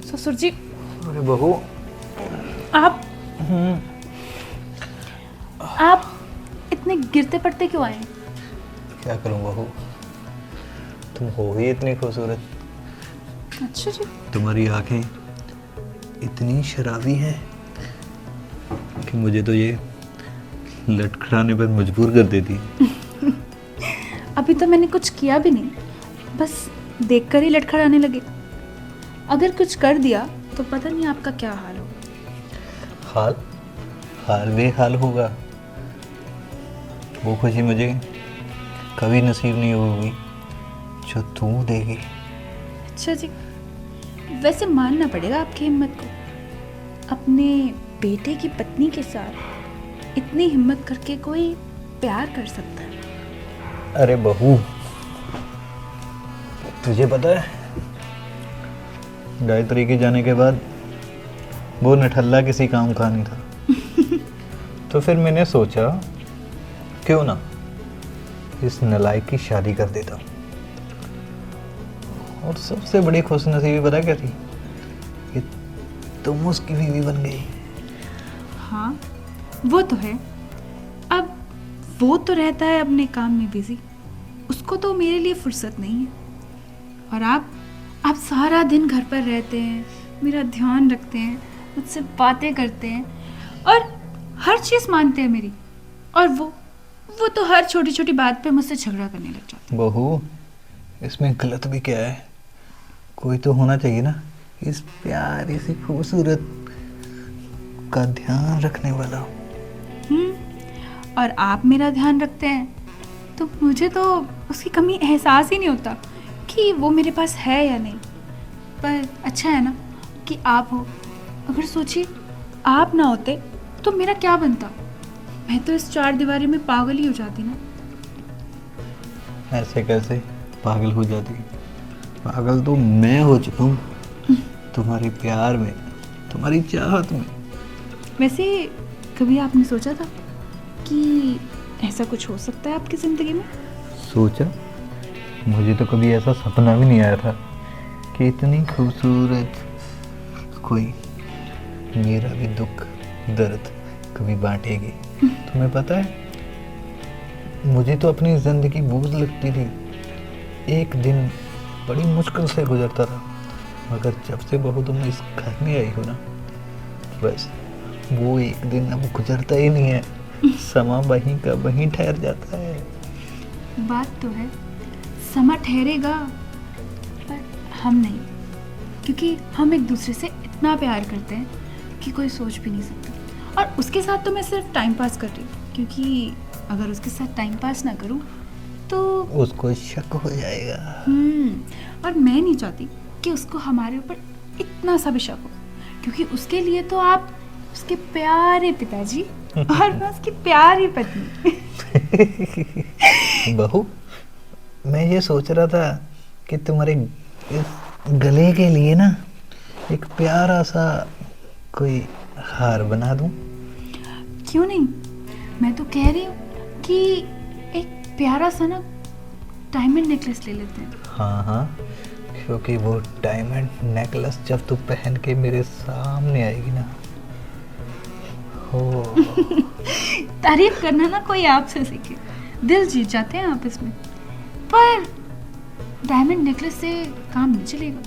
ससुर जी। अरे बहू, आप इतने गिरते पड़ते क्यों आए? क्या करूं बहू, तुम हो ही इतनी खूबसूरत। अच्छा जी। तुम्हारी आंखें इतनी शराबी हैं कि मुझे तो ये लटखड़ाने पर मजबूर कर देती। अभी तो मैंने कुछ किया भी नहीं, बस देखकर ही लड़खड़ाने लगे। अगर कुछ कर दिया तो पता नहीं आपका क्या हाल होगा। हाल हाल भी हाल होगा। वो खुशी मुझे कभी नसीब नहीं होगी जो तू देगी। अच्छा जी, वैसे मानना पड़ेगा आपकी हिम्मत को। अपने बेटे की पत्नी के साथ इतनी हिम्मत करके कोई प्यार कर सकता है? अरे बहू, तुझे पता है गायत्री के जाने के बाद वो नठल्ला किसी काम का नहीं था। तो फिर मैंने सोचा क्यों ना इस नलायक की शादी कर देता। और सबसे बड़ी खुशनसीबी पता क्या थी कि तुम उसकी बीवी बन गई। हाँ, वो तो है। अब वो तो रहता है अपने काम में बिजी, उसको तो मेरे लिए फुर्सत नहीं है। और आप सारा दिन घर पर रहते हैं, मेरा ध्यान रखते हैं, मुझसे बातें करते हैं और हर चीज़ मानते हैं मेरी। और वो तो हर छोटी छोटी बात पे मुझसे झगड़ा करने लग जाते हैं। बहू, इसमें गलत भी क्या है? कोई तो होना चाहिए ना इस प्यारी सी खूबसूरत का ध्यान रखने वाला। और आप मेरा ध्यान रखते हैं तो मुझे तो उसकी कमी एहसास ही नहीं होता कि वो मेरे पास है या नहीं। पर अच्छा है ना कि आप हो। अगर सोचिए आप ना होते तो मेरा क्या बनता? मैं तो इस चार दीवारी में पागल ही हो जाती ना। ऐसे कैसे पागल हो जाती? पागल तो मैं हो चुका हूँ तुम्हारे प्यार में, तुम्हारी चाहत में। वैसे कभी आपने सोचा था कि ऐसा कुछ हो सकता है आपकी ज़िंदगी में? सोचा? मुझे तो कभी ऐसा सपना भी नहीं आया था कि इतनी खूबसूरत कोई मेरा भी दुख दर्द कभी बांटेगी। तुम्हें पता है, मुझे तो अपनी जिंदगी बोझ लगती थी। एक दिन बड़ी मुश्किल से गुजरता था, मगर जब से बहू तुम इस घर में आई हो ना, बस वो एक दिन अब गुजरता ही नहीं है। समा वहीं का वहीं ठहर जाता है। बात तो है, समा ठहरेगा पर हम नहीं, क्योंकि हम एक दूसरे से इतना प्यार करते हैं कि कोई सोच भी नहीं सकता। और उसके साथ तो मैं सिर्फ टाइम पास कर रही हूँ, क्योंकि अगर उसके साथ टाइम पास ना करूँ तो उसको शक हो जाएगा। और मैं नहीं चाहती कि उसको हमारे ऊपर इतना सा भी शक हो, क्योंकि उसके लिए तो आप उसके प्यारे पिताजी और मैं उसकी प्यारी पत्नी। बहू, मैं ये सोच रहा था कि तुम्हारे इस गले के लिए ना एक प्यारा सा कोई हार बना दूं। क्यों नहीं? मैं तो कह रही हूँ कि एक प्यारा सा ना डायमंड नेकलेस ले लेते हैं। हाँ हाँ, क्योंकि वो डायमंड नेकलेस जब तू पहन के मेरे सामने आएगी ना, हो तारीफ करना ना कोई आपसे सीखे, दिल जीत जाते हैं आप इसमें। पर डायमंड नेकलेस से काम नहीं चलेगा,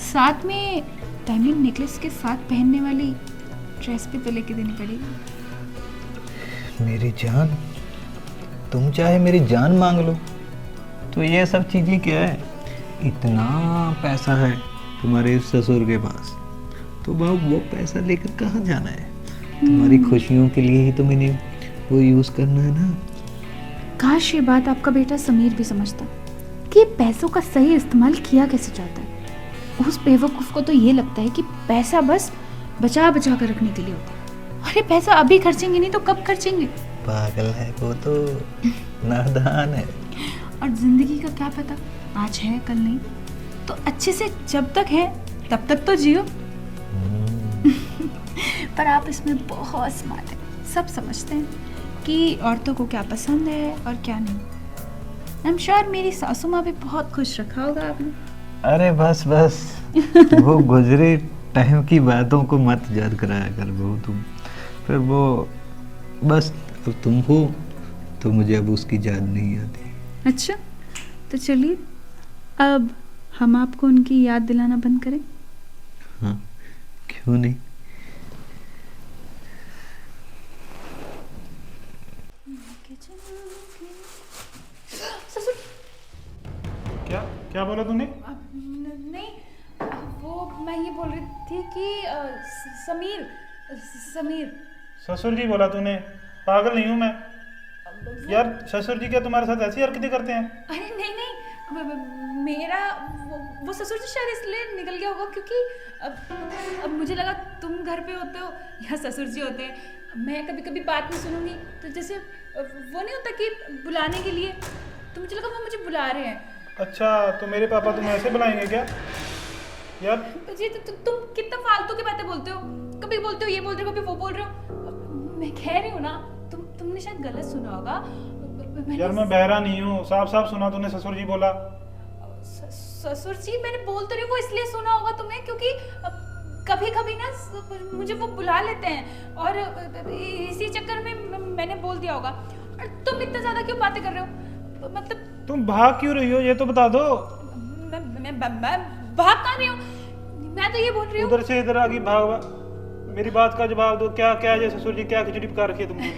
साथ में डायमंड नेकलेस के साथ पहनने वाली ड्रेस भी तो लेके देनी पड़ेगी। मेरी जान, तुम चाहे मेरी जान मांग लो, तो ये सब चीज़ें क्या है? इतना पैसा है तुम्हारे ससुर के पास, तो वो पैसा लेकर कहाँ जाना है? तुम्हारी खुशियों के लिए ही तो मैंने वो यूज़ करना है ना। काश ये बात आपका बेटा समीर भी समझता कि पैसों का सही इस्तेमाल किया कैसे जाता है। उस बेवकूफ़ को तो ये लगता है कि पैसा बस बचा बचा कर रखने के लिए होता है। अरे पैसा अभी खर्चेंगे नहीं तो कब खर्चेंगे? पागल है वो तो, नादान है। और जिंदगी का क्या पता, आज है कल नहीं, तो अच्छे से जब तक है तब तक तो जियो। पर आप इसमें बहुत स्मार्ट हैं, सब समझते हैं कि औरतों को क्या पसंद है और क्या नहीं। आई एम श्योर मेरी सासू माँ भी बहुत खुश रखा होगा आपने। अरे बस बस वो गुजरे टाइम की बातों को मत याद कराया कर बहू तुम। फिर वो बस अब तुम हो तो मुझे अब उसकी याद नहीं आती। अच्छा, तो चलिए अब हम आपको उनकी याद दिलाना बंद करें। हाँ, क्यों नहीं। ससुर क्या क्या बोला तूने? नहीं, वो मैं ये बोल रही थी कि समीर समीर ससुर जी बोला तूने? पागल नहीं हूँ मैं यार। ससुर जी क्या तुम्हारे साथ ऐसी हरकतें करते हैं? अरे नहीं नहीं, मेरा वो ससुर जी शायद इसलिए निकल गया होगा क्योंकि अब मुझे लगा तुम घर पे होते हो या ससुर जी होते हैं। मैं कभी कभी बात नहीं सुनूंगी तो जैसे वो नहीं होता कि बुलाने के लिए, तो मुझे लगा वो मुझे बुला रहे हैं। अच्छा, तो मेरे पापा तुम्हें ऐसे बुलाएंगे क्या यार? जी तुम कितना फालतू की बातें बोलते हो, कभी बोलते हो ये बोल रहे हो कभी वो बोल रहे हो। मैं कह रही हूँ ना, तुमने शायद गलत सुना होगा। यार मैं बहरा नहीं हूँ, साफ साफ सुना तूने ससुर जी बोला। ससुर जी मैंने बोल तो रही हूँ, वो इसलिए सुना होगा तुम्हें क्योंकि कभी कभी ना मुझे वो बुला लेते हैं और इसी चक्कर में मैंने बोल दिया होगा। और तुम इतना ज्यादा क्यों बातें कर रहे हो? मतलब तुम भाग क्यों रही हो ये तो बता दो। मैं भाग कहाँ रही हूँ, मैं तो ये बोल रही हूँ। उधर से इधर आ गई भाग। मेरी बात का जवाब दो, क्या क्या है ससुर जी, क्या खिचड़ी पका रखी है तुमने?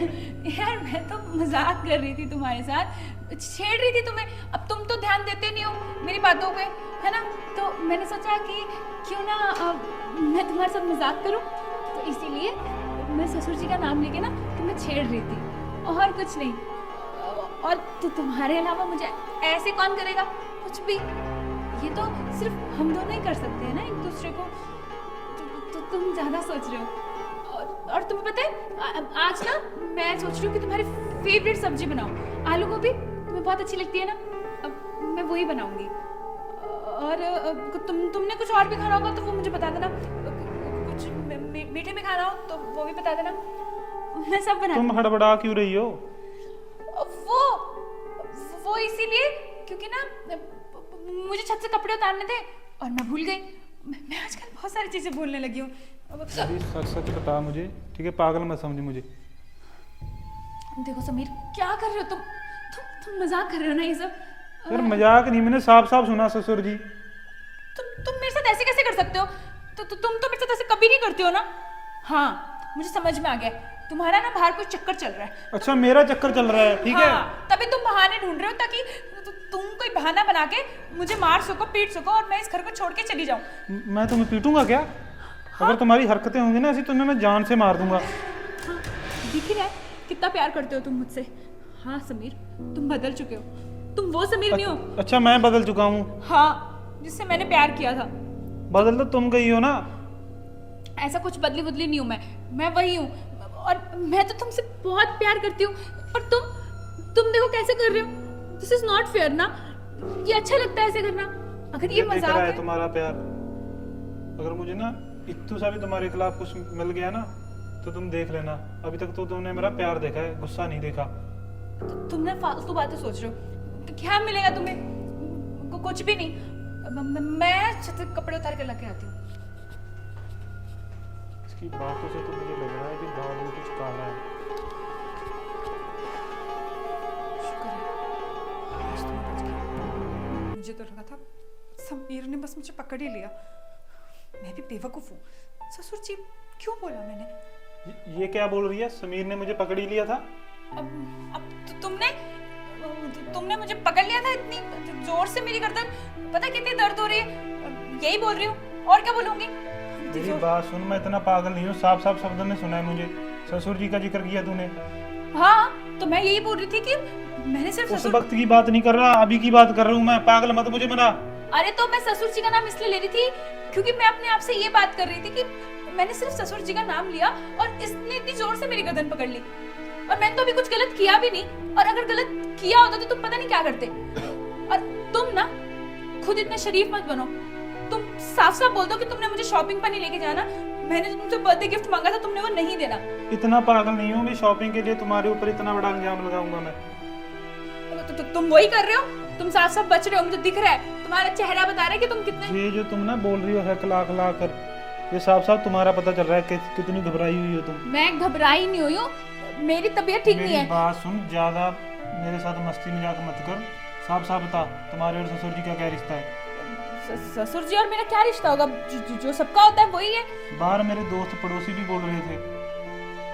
यार मैं तो मजाक कर रही थी तुम्हारे साथ, छेड़ रही थी तुम्हें। अब तुम तो ध्यान देते नहीं हो मेरी बातों पे, है ना? तो मैंने सोचा कि क्यों ना मैं तुम्हारे साथ मजाक करूं, तो इसीलिए मैं ससुर जी का नाम लेके ना तुम्हें छेड़ रही थी, और कुछ नहीं। और तो तुम्हारे अलावा मुझे ऐसे कौन करेगा कुछ भी? ये तो सिर्फ हम दोनों ही कर सकते हैं ना एक दूसरे को। तो तुम ज्यादा सोच रहे हो। और तुम्हें पता है आज ना मैं सोच रही हूँ कि तुम्हारी फेवरेट सब्जी बनाऊं, आलू गोभी। तुम्हें बहुत अच्छी लगती है ना, अब मैं वही बनाऊंगी। और तुमने कुछ और भी खाना होगा तो वो मुझे बता देना, कुछ मीठे में खाना हो तो वो भी बता देना, मैं सब बना। तुम हड़बड़ा क्यों रही हो? वो इसीलिए क्योंकि ना मुझे छत से कपड़े उतारने थे और मैं भूल गई। मैं आजकल बहुत सारी चीजें भूलने लगी हूँ। सच सच बता मुझे, ठीक है? पागल मत समझ मुझे। देखो समीर, क्या कर रहे हो तुम मजाक कर रहे हो ना ये सब? यार मजाक नहीं, मैंने साफ साफ सुना ससुर जी। तुम मेरे साथ ऐसे कैसे कर सकते हो? तुम तो मेरे साथ ऐसे कभी नहीं करते हो ना। हाँ, मुझे समझ में आ गया, तुम्हारा ना बाहर कोई चक्कर चल रहा है। अच्छा, मेरा चक्कर चल रहा है, ठीक है? तभी तुम बहाने ढूंढ रहे हो ताकि तुम कोई बहाना बना के मुझे मार सको, पीट सको और मैं इस घर को छोड़ के चली जाऊं। मैं तुम्हें पीटूंगा क्या? अगर तुम्हारी हरकतें होंगी ना ऐसी तो मैं जान से मार दूंगा। हाँ, दिख ही रहा है कितना प्यार करते हो तुम मुझसे। हाँ समीर, तुम बदल चुके हो, तुम वो समीर नहीं हो। अच्छा, मैं बदल चुका हूँ? हाँ, जिससे मैंने प्यार किया था। बदल तो तुम गई हो ना। ऐसा कुछ बदली बदली नहीं हूँ मैं वही हूँ। और मैं तो तुमसे बहुत प्यार करती हूँ, पर तुम देखो कैसे कर रहे हो। दिस इज नॉट फेयर ना, ये अच्छा लगता है ऐसे करना? अगर ये मजाक है तुम्हारा प्यार, अगर मुझे ना इत्तू सा भी तुम्हारे खिलाफ कुछ मिल गया ना तो तुम देख लेना। अभी तक तो तुमने मेरा प्यार देखा है, गुस्सा नहीं देखा। तुमने फालतू बातें सोच रहे हो। क्या मिलेगा तुम्हें? कुछ भी नहीं। मैं छत से कपड़े उतार के लेके आती हूँ। इसकी बातों से तो मुझे लग रहा है कि दाल में कुछ काला है। शुक्र है आज तुम बच गई। मुझे तो लगा था समीर ने बस मुझे पकड़ ही लिया। मैं भी बेवकूफ हूँ। ससुर जी क्यों बोला मैंने? ये क्या बोल रही है? समीर ने मुझे पकड़ ही लिया था? अब तुमने मुझे पकड़ लिया था इतनी जोर से, मेरी गर्दन पता कितनी दर्द हो रही है। यही बोल रही हूँ, और क्या बोलूंगी? मेरी बात सुन, मैं इतना पागल नहीं हूँ। साफ साफ शब्दों ने सुना है मुझे, ससुर जी का जिक्र किया तूने। हाँ, तो मैं यही बोल रही थी कि मैंने सिर्फ उस वक्त की बात नहीं कर रहा, अभी की बात कर रहा हूँ मैं। पागल मत मुझे बना। अरे तो मैं ससुर जी का नाम इसलिए ले रही थी क्योंकि मैं अपने आप से ये बात कर रही थी कि मैंने सिर्फ ससुर जी का नाम लिया और इसने इतनी जोर से मेरी गर्दन पकड़ ली, और मैंने तो अभी कुछ गलत किया भी नहीं। और अगर गलत किया होता तो तुम पता नहीं क्या करते। और तुम ना खुद इतने शरीफ मत बनो। तुम साफ साफ बोल दो कि तुमने मुझे शॉपिंग पर नहीं लेके जाना। मैंने तुमसे बर्थडे गिफ्ट मांगा था, तुमने वो नहीं देना। इतना पागल नहीं हूँ मैं शॉपिंग के लिए तुम्हारे ऊपर इतना बड़ा इल्जाम लगाऊंगा मैं। तुम वही कर रहे हो। तुम साफ साफ बच रहे हो, मुझे दिख रहा है। तुम्हारा चेहरा बता रहा है कि तुम कितने। ये जो तुम ना बोल रही हो हकला हकला कर, ये साफ साफ तुम्हारा पता चल रहा है कि कितनी घबराई हुई हो तुम। मैं घबराई नहीं हुई हूँ, मेरी तबीयत ठीक नहीं मेरी है। बात सुन, ज्यादा मेरे साथ मस्ती मजाक मत कर, साफ साफ बता तुम्हारे और ससुर जी का क्या रिश्ता है? ससुर जी और मेरा क्या रिश्ता होगा? जो सबका होता है वही है। बाहर मेरे दोस्त पड़ोसी भी बोल रहे थे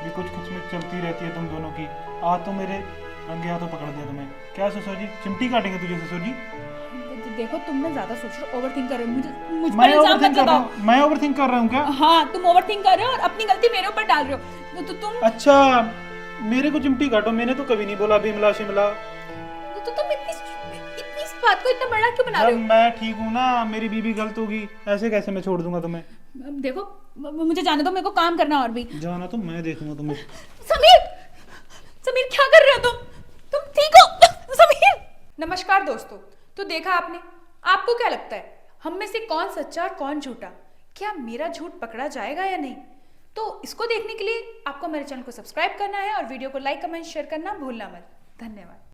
ये कुछ कुछ में चलती रहती है तुम दोनों की। आज तो मेरे रंगे हाथों पकड़ दिया तुम्हें। क्या ससुर जी चिमटी काटेंगे तुझे ससुर जी? देखो तुम ना ज्यादा सोच रहे हो, ओवरथिंक कर रहे हो, मुझ पर मैं इल्जाम ओवरथिंक मत कर रहा लगाओ। हूँ, मैं ओवरथिंक कर रहा हूँ क्या? हाँ तुम ओवरथिंक कर रहे हो और अपनी गलती मेरे ऊपर डाल रहे हो। तो तुम अच्छा मेरे को चिमटी काटो, मैंने तो कभी नहीं बोला बिमला शिमला। तो तुम इतनी इस बात को इतना बड़ा क्यों बना रहे जब हो? मैं ठीक हूँ ना, मेरी बीबी गलत होगी, ऐसे कैसे मैं छोड़ दूंगा तुम्हें? अब देखो मुझे जाने दो, मेरे को काम करना और भी। जाना तो मैं देखूंगा तुम्हें। समीर, समीर क्या कर रहे हो तुम ठीक हो समीर? नमस्कार दोस्तों, तो देखा आपने, आपको क्या लगता है हम में से कौन सच्चा और कौन झूठा? क्या मेरा झूठ पकड़ा जाएगा या नहीं? तो इसको देखने के लिए आपको मेरे चैनल को सब्सक्राइब करना है और वीडियो को लाइक कमेंट शेयर करना भूलना मत। धन्यवाद।